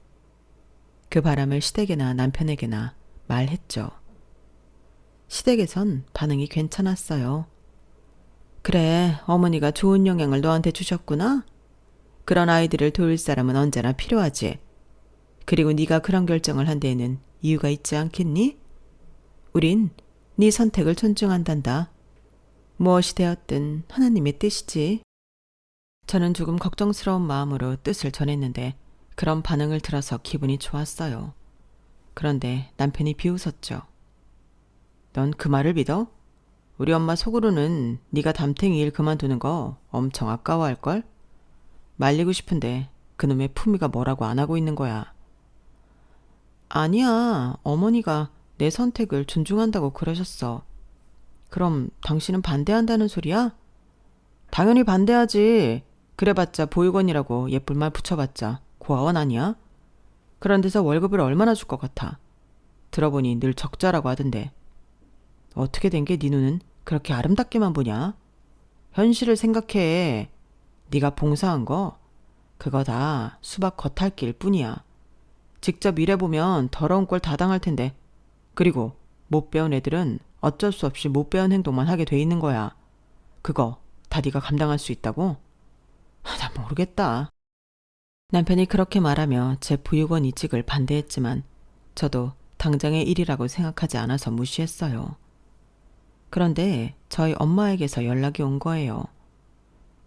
S1: 그 바람을 시댁에나 남편에게나 말했죠. 시댁에선 반응이 괜찮았어요. 그래, 어머니가 좋은 영향을 너한테 주셨구나? 그런 아이들을 도울 사람은 언제나 필요하지. 그리고 네가 그런 결정을 한 데에는 이유가 있지 않겠니? 우린 네 선택을 존중한단다. 무엇이 되었든 하나님의 뜻이지. 저는 조금 걱정스러운 마음으로 뜻을 전했는데 그런 반응을 들어서 기분이 좋았어요. 그런데 남편이 비웃었죠. 넌 그 말을 믿어? 우리 엄마 속으로는 네가 담탱이 일 그만두는 거 엄청 아까워할걸? 말리고 싶은데 그놈의 품위가 뭐라고 안 하고 있는 거야. 아니야, 어머니가 내 선택을 존중한다고 그러셨어. 그럼 당신은 반대한다는 소리야? 당연히 반대하지. 그래봤자 보육원이라고 예쁜 말 붙여봤자 고아원 아니야? 그런 데서 월급을 얼마나 줄 것 같아. 들어보니 늘 적자라고 하던데. 어떻게 된 게 네 눈은 그렇게 아름답게만 보냐? 현실을 생각해. 네가 봉사한 거 그거 다 수박 겉핥기일 뿐이야. 직접 일해보면 더러운 꼴 다 당할 텐데. 그리고 못 배운 애들은 어쩔 수 없이 못 배운 행동만 하게 돼 있는 거야. 그거 다 네가 감당할 수 있다고? 나 모르겠다. 남편이 그렇게 말하며 제 보육원 이직을 반대했지만 저도 당장의 일이라고 생각하지 않아서 무시했어요. 그런데 저희 엄마에게서 연락이 온 거예요.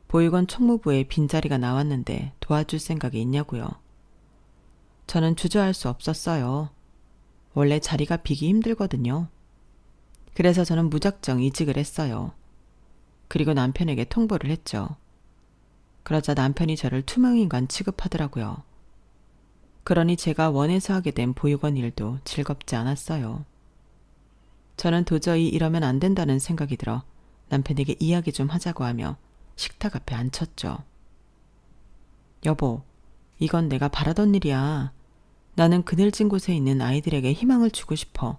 S1: 보육원 총무부에 빈자리가 나왔는데 도와줄 생각이 있냐고요. 저는 주저할 수 없었어요. 원래 자리가 비기 힘들거든요. 그래서 저는 무작정 이직을 했어요. 그리고 남편에게 통보를 했죠. 그러자 남편이 저를 투명인간 취급하더라고요. 그러니 제가 원해서 하게 된 보육원 일도 즐겁지 않았어요. 저는 도저히 이러면 안 된다는 생각이 들어 남편에게 이야기 좀 하자고 하며 식탁 앞에 앉혔죠. 여보, 이건 내가 바라던 일이야. 나는 그늘진 곳에 있는 아이들에게 희망을 주고 싶어.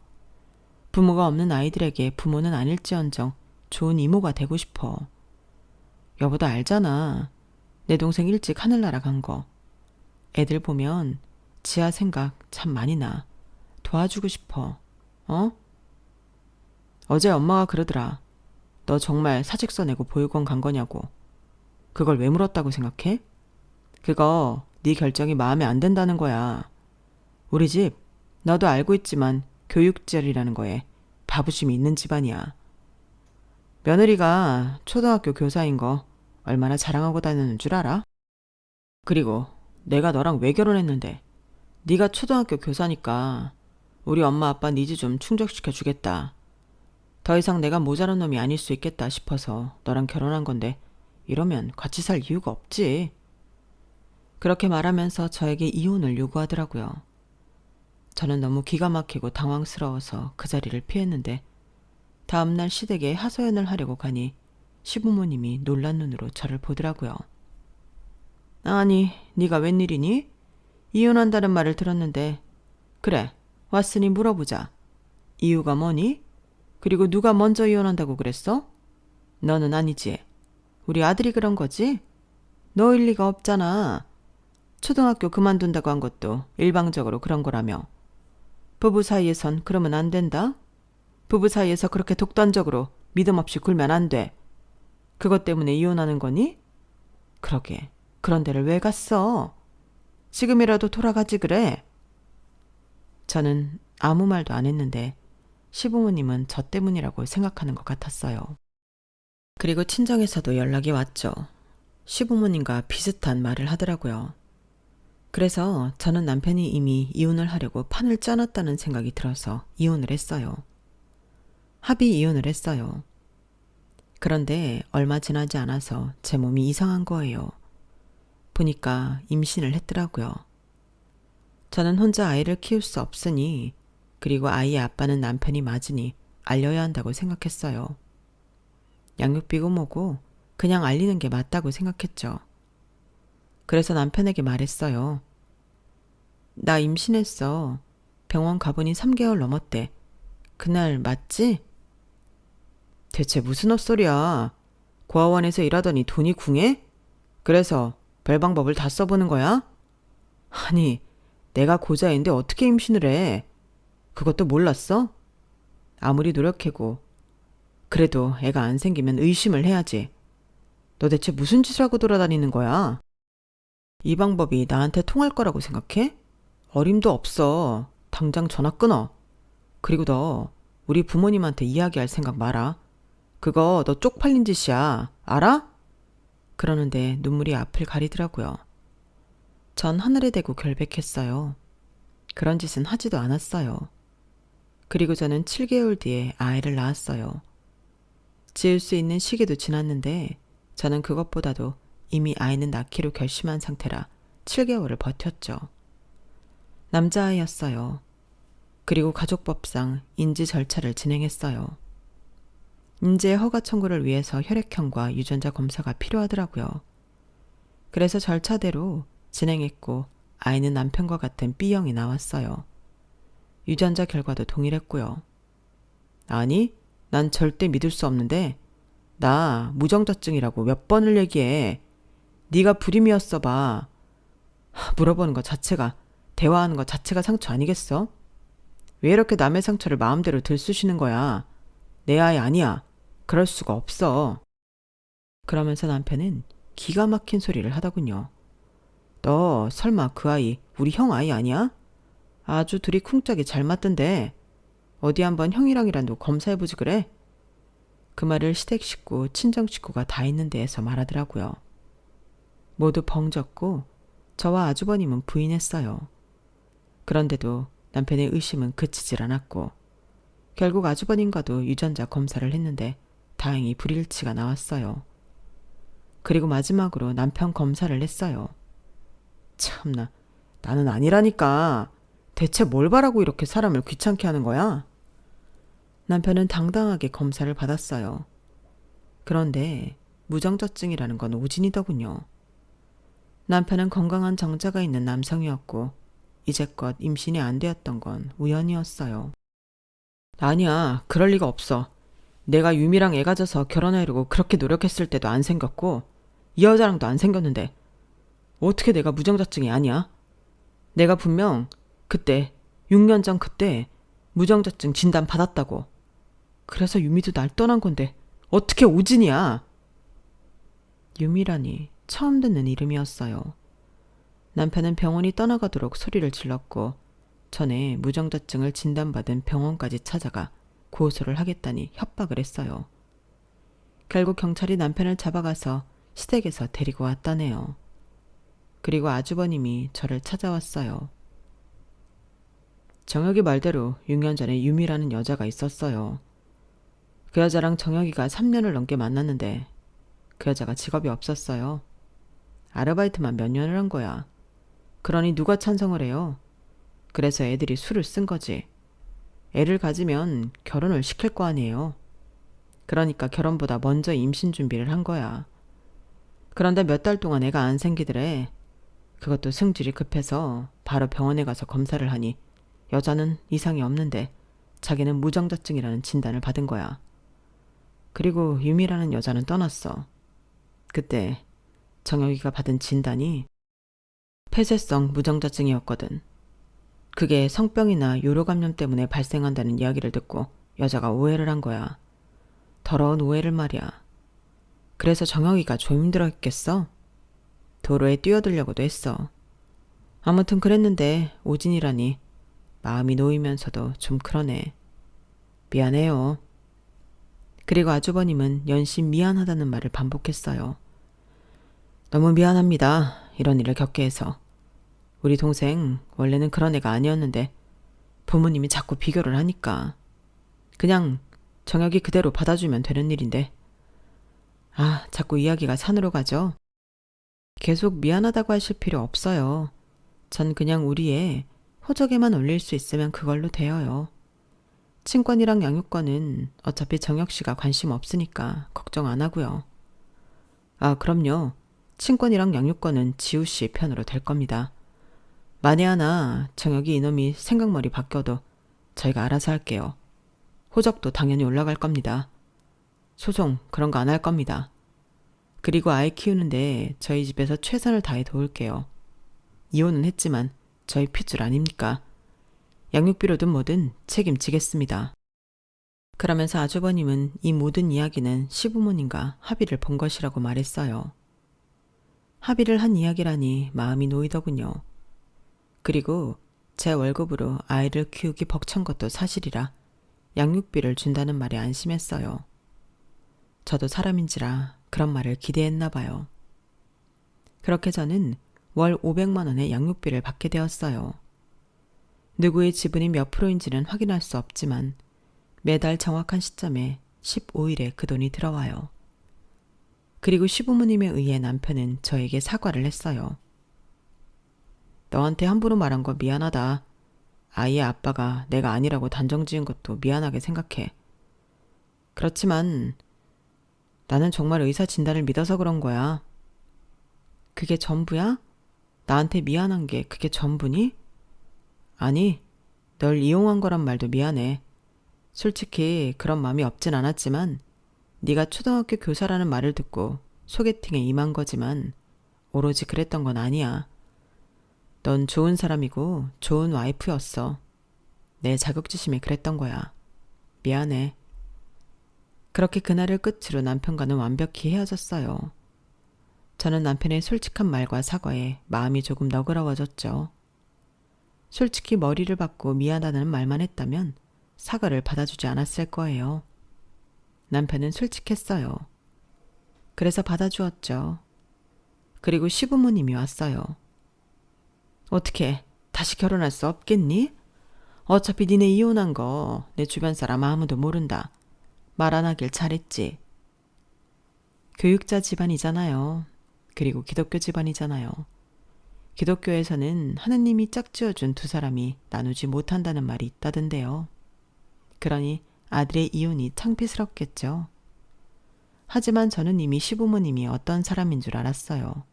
S1: 부모가 없는 아이들에게 부모는 아닐지언정 좋은 이모가 되고 싶어. 여보도 알잖아. 내 동생 일찍 하늘나라 간 거. 애들 보면 지아 생각 참 많이 나. 도와주고 싶어. 어? 어제 엄마가 그러더라. 너 정말 사직서 내고 보육원 간 거냐고. 그걸 왜 물었다고 생각해? 그거 네 결정이 마음에 안 든다는 거야. 우리 집 너도 알고 있지만 교육절이라는 거에 바부심이 있는 집안이야. 며느리가 초등학교 교사인 거 얼마나 자랑하고 다니는 줄 알아? 그리고 내가 너랑 왜 결혼했는데 네가 초등학교 교사니까 우리 엄마 아빠 니즈 좀 충족시켜 주겠다. 더 이상 내가 모자란 놈이 아닐 수 있겠다 싶어서 너랑 결혼한 건데 이러면 같이 살 이유가 없지. 그렇게 말하면서 저에게 이혼을 요구하더라고요. 저는 너무 기가 막히고 당황스러워서 그 자리를 피했는데 다음날 시댁에 하소연을 하려고 가니 시부모님이 놀란 눈으로 저를 보더라고요. 아니, 네가 웬일이니? 이혼한다는 말을 들었는데 그래, 왔으니 물어보자. 이유가 뭐니? 그리고 누가 먼저 이혼한다고 그랬어? 너는 아니지. 우리 아들이 그런 거지? 너일 리가 없잖아. 초등학교 그만둔다고 한 것도 일방적으로 그런 거라며. 부부 사이에선 그러면 안 된다? 부부 사이에서 그렇게 독단적으로 믿음 없이 굴면 안 돼. 그것 때문에 이혼하는 거니? 그러게, 그런 데를 왜 갔어? 지금이라도 돌아가지 그래. 저는 아무 말도 안 했는데 시부모님은 저 때문이라고 생각하는 것 같았어요. 그리고 친정에서도 연락이 왔죠. 시부모님과 비슷한 말을 하더라고요. 그래서 저는 남편이 이미 이혼을 하려고 판을 짜놨다는 생각이 들어서 이혼을 했어요. 합의 이혼을 했어요. 그런데 얼마 지나지 않아서 제 몸이 이상한 거예요. 보니까 임신을 했더라고요. 저는 혼자 아이를 키울 수 없으니 그리고 아이의 아빠는 남편이 맞으니 알려야 한다고 생각했어요. 양육비고 뭐고 그냥 알리는 게 맞다고 생각했죠. 그래서 남편에게 말했어요. 나 임신했어. 병원 가보니 3개월 넘었대. 그날 맞지? 대체 무슨 헛소리야. 고아원에서 일하더니 돈이 궁해? 그래서 별 방법을 다 써보는 거야? 아니, 내가 고자인데 어떻게 임신을 해? 그것도 몰랐어? 아무리 노력해고 그래도 애가 안 생기면 의심을 해야지. 너 대체 무슨 짓을 하고 돌아다니는 거야? 이 방법이 나한테 통할 거라고 생각해? 어림도 없어. 당장 전화 끊어. 그리고 너 우리 부모님한테 이야기할 생각 마라. 그거 너 쪽팔린 짓이야. 알아? 그러는데 눈물이 앞을 가리더라고요. 전 하늘에 대고 결백했어요. 그런 짓은 하지도 않았어요. 그리고 저는 7개월 뒤에 아이를 낳았어요. 지을 수 있는 시기도 지났는데 저는 그것보다도 이미 아이는 낳기로 결심한 상태라 7개월을 버텼죠. 남자아이였어요. 그리고 가족법상 인지 절차를 진행했어요. 인지의 허가 청구를 위해서 혈액형과 유전자 검사가 필요하더라고요. 그래서 절차대로 진행했고 아이는 남편과 같은 B형이 나왔어요. 유전자 결과도 동일했고요. 아니, 난 절대 믿을 수 없는데 나 무정자증이라고 몇 번을 얘기해. 네가 불임이었어 봐. 물어보는 것 자체가, 대화하는 것 자체가 상처 아니겠어? 왜 이렇게 남의 상처를 마음대로 들쑤시는 거야? 내 아이 아니야. 그럴 수가 없어. 그러면서 남편은 기가 막힌 소리를 하더군요. 너 설마 그 아이 우리 형 아이 아니야? 아주 둘이 쿵짝이 잘 맞던데 어디 한번 형이랑이라도 검사해보지 그래? 그 말을 시댁 식구, 친정 식구가 다 있는 데에서 말하더라고요. 모두 벙졌고 저와 아주버님은 부인했어요. 그런데도 남편의 의심은 그치질 않았고 결국 아주버님과도 유전자 검사를 했는데 다행히 불일치가 나왔어요. 그리고 마지막으로 남편 검사를 했어요. 참나, 나는 아니라니까. 대체 뭘 바라고 이렇게 사람을 귀찮게 하는 거야? 남편은 당당하게 검사를 받았어요. 그런데 무정자증이라는 건 오진이더군요. 남편은 건강한 정자가 있는 남성이었고 이제껏 임신이 안 되었던 건 우연이었어요. 아니야, 그럴 리가 없어. 내가 유미랑 애가 져서 결혼하려고 그렇게 노력했을 때도 안 생겼고 이 여자랑도 안 생겼는데 어떻게 내가 무정자증이 아니야? 내가 분명 그때 6년 전 그때 무정자증 진단 받았다고. 그래서 유미도 날 떠난 건데 어떻게 오진이야? 유미라니 처음 듣는 이름이었어요. 남편은 병원이 떠나가도록 소리를 질렀고 전에 무정자증을 진단받은 병원까지 찾아가 고소를 하겠다니 협박을 했어요. 결국 경찰이 남편을 잡아가서 시댁에서 데리고 왔다네요. 그리고 아주버님이 저를 찾아왔어요. 정혁이 말대로 6년 전에 유미라는 여자가 있었어요. 그 여자랑 정혁이가 3년을 넘게 만났는데 그 여자가 직업이 없었어요. 아르바이트만 몇 년을 한 거야. 그러니 누가 찬성을 해요? 그래서 애들이 수를 쓴 거지. 애를 가지면 결혼을 시킬 거 아니에요. 그러니까 결혼보다 먼저 임신 준비를 한 거야. 그런데 몇 달 동안 애가 안 생기더래. 그것도 승질이 급해서 바로 병원에 가서 검사를 하니 여자는 이상이 없는데 자기는 무정자증이라는 진단을 받은 거야. 그리고 유미라는 여자는 떠났어. 그때 정혁이가 받은 진단이 폐쇄성 무정자증이었거든. 그게 성병이나 요로감염 때문에 발생한다는 이야기를 듣고 여자가 오해를 한 거야. 더러운 오해를 말이야. 그래서 정혁이가 좀 힘들었겠어? 도로에 뛰어들려고도 했어. 아무튼 그랬는데 오진이라니 마음이 놓이면서도 좀 그러네. 미안해요. 그리고 아주버님은 연신 미안하다는 말을 반복했어요. 너무 미안합니다. 이런 일을 겪게 해서. 우리 동생 원래는 그런 애가 아니었는데 부모님이 자꾸 비교를 하니까 그냥 정혁이 그대로 받아주면 되는 일인데 자꾸 이야기가 산으로 가죠. 계속 미안하다고 하실 필요 없어요. 전 그냥 우리 애 호적에만 올릴 수 있으면 그걸로 되어요. 친권이랑 양육권은 어차피 정혁 씨가 관심 없으니까 걱정 안 하고요. 그럼요. 친권이랑 양육권은 지우 씨 편으로 될 겁니다. 만에 하나 정혁이 이놈이 생각머리 바뀌어도 저희가 알아서 할게요. 호적도 당연히 올라갈 겁니다. 소송 그런 거 안 할 겁니다. 그리고 아이 키우는데 저희 집에서 최선을 다해 도울게요. 이혼은 했지만 저희 핏줄 아닙니까? 양육비로든 뭐든 책임지겠습니다. 그러면서 아주버님은 이 모든 이야기는 시부모님과 합의를 본 것이라고 말했어요. 합의를 한 이야기라니 마음이 놓이더군요. 그리고 제 월급으로 아이를 키우기 벅찬 것도 사실이라 양육비를 준다는 말에 안심했어요. 저도 사람인지라 그런 말을 기대했나 봐요. 그렇게 저는 월 500만 원의 양육비를 받게 되었어요. 누구의 지분이 몇 프로인지는 확인할 수 없지만 매달 정확한 시점에 15일에 그 돈이 들어와요. 그리고 시부모님에 의해 남편은 저에게 사과를 했어요. 너한테 함부로 말한 거 미안하다. 아이의 아빠가 내가 아니라고 단정 지은 것도 미안하게 생각해. 그렇지만 나는 정말 의사 진단을 믿어서 그런 거야. 그게 전부야? 나한테 미안한 게 그게 전부니? 아니, 널 이용한 거란 말도 미안해. 솔직히 그런 마음이 없진 않았지만 네가 초등학교 교사라는 말을 듣고 소개팅에 임한 거지만 오로지 그랬던 건 아니야. 넌 좋은 사람이고 좋은 와이프였어. 내 자격지심이 그랬던 거야. 미안해. 그렇게 그날을 끝으로 남편과는 완벽히 헤어졌어요. 저는 남편의 솔직한 말과 사과에 마음이 조금 너그러워졌죠. 솔직히 머리를 받고 미안하다는 말만 했다면 사과를 받아주지 않았을 거예요. 남편은 솔직했어요. 그래서 받아주었죠. 그리고 시부모님이 왔어요. 어떻게 다시 결혼할 수 없겠니? 어차피 니네 이혼한 거 내 주변 사람 아무도 모른다. 말 안 하길 잘했지. 교육자 집안이잖아요. 그리고 기독교 집안이잖아요. 기독교에서는 하느님이 짝지어준 두 사람이 나누지 못한다는 말이 있다던데요. 그러니 아들의 이혼이 창피스럽겠죠. 하지만 저는 이미 시부모님이 어떤 사람인 줄 알았어요.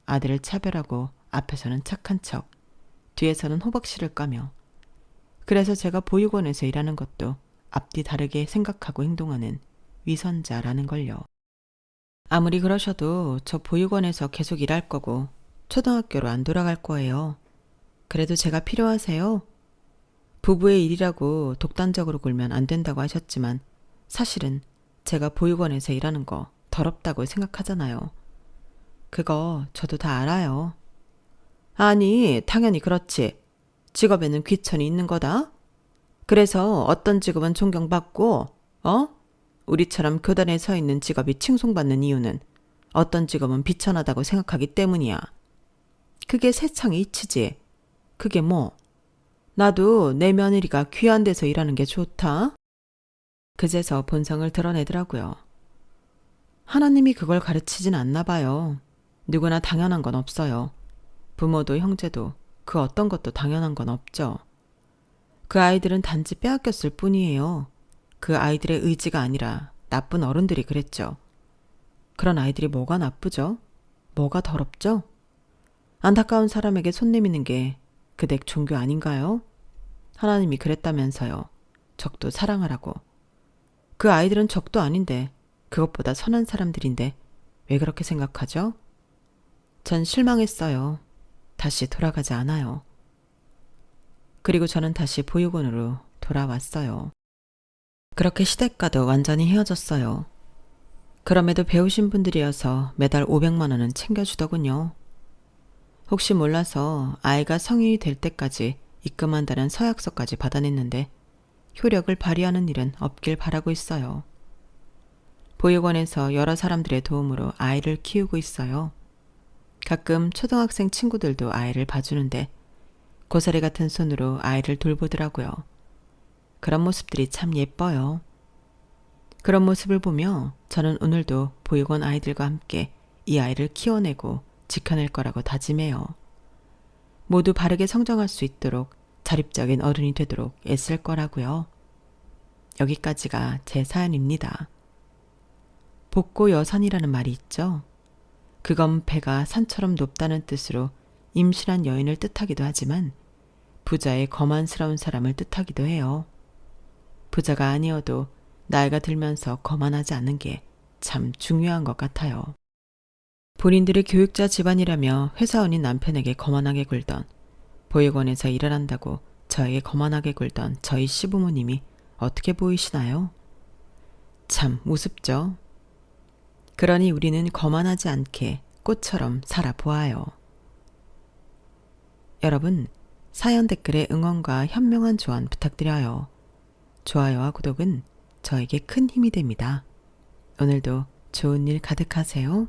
S1: 아들을 차별하고 앞에서는 착한 척, 뒤에서는 호박씨를 까며. 그래서 제가 보육원에서 일하는 것도 앞뒤 다르게 생각하고 행동하는 위선자라는 걸요. 아무리 그러셔도 저 보육원에서 계속 일할 거고 초등학교로 안 돌아갈 거예요. 그래도 제가 필요하세요? 부부의 일이라고 독단적으로 굴면 안 된다고 하셨지만 사실은 제가 보육원에서 일하는 거 더럽다고 생각하잖아요. 그거 저도 다 알아요. 아니, 당연히 그렇지. 직업에는 귀천이 있는 거다. 그래서 어떤 직업은 존경받고, 우리처럼 교단에 서 있는 직업이 칭송받는 이유는 어떤 직업은 비천하다고 생각하기 때문이야. 그게 세상의 이치지. 그게 뭐? 나도 내 며느리가 귀한 데서 일하는 게 좋다. 그제서 본성을 드러내더라고요. 하나님이 그걸 가르치진 않나 봐요. 누구나 당연한 건 없어요. 부모도 형제도 그 어떤 것도 당연한 건 없죠. 그 아이들은 단지 빼앗겼을 뿐이에요. 그 아이들의 의지가 아니라 나쁜 어른들이 그랬죠. 그런 아이들이 뭐가 나쁘죠? 뭐가 더럽죠? 안타까운 사람에게 손 내미는 게 그댁 종교 아닌가요? 하나님이 그랬다면서요. 적도 사랑하라고. 그 아이들은 적도 아닌데 그것보다 선한 사람들인데 왜 그렇게 생각하죠? 전 실망했어요. 다시 돌아가지 않아요. 그리고 저는 다시 보육원으로 돌아왔어요. 그렇게 시댁과도 완전히 헤어졌어요. 그럼에도 배우신 분들이어서 매달 500만 원은 챙겨주더군요. 혹시 몰라서 아이가 성인이 될 때까지 입금한다는 서약서까지 받아냈는데 효력을 발휘하는 일은 없길 바라고 있어요. 보육원에서 여러 사람들의 도움으로 아이를 키우고 있어요. 가끔 초등학생 친구들도 아이를 봐주는데 고사리 같은 손으로 아이를 돌보더라고요. 그런 모습들이 참 예뻐요. 그런 모습을 보며 저는 오늘도 보육원 아이들과 함께 이 아이를 키워내고 지켜낼 거라고 다짐해요. 모두 바르게 성장할 수 있도록 자립적인 어른이 되도록 애쓸 거라고요. 여기까지가 제 사연입니다. 복고 여산이라는 말이 있죠. 그건 배가 산처럼 높다는 뜻으로 임신한 여인을 뜻하기도 하지만 부자의 거만스러운 사람을 뜻하기도 해요. 부자가 아니어도 나이가 들면서 거만하지 않는 게 참 중요한 것 같아요. 본인들이 교육자 집안이라며 회사원인 남편에게 거만하게 굴던, 보육원에서 일을 한다고 저에게 거만하게 굴던 저희 시부모님이 어떻게 보이시나요? 참 우습죠. 그러니 우리는 거만하지 않게 꽃처럼 살아보아요. 여러분, 사연 댓글에 응원과 현명한 조언 부탁드려요. 좋아요와 구독은 저에게 큰 힘이 됩니다. 오늘도 좋은 일 가득하세요.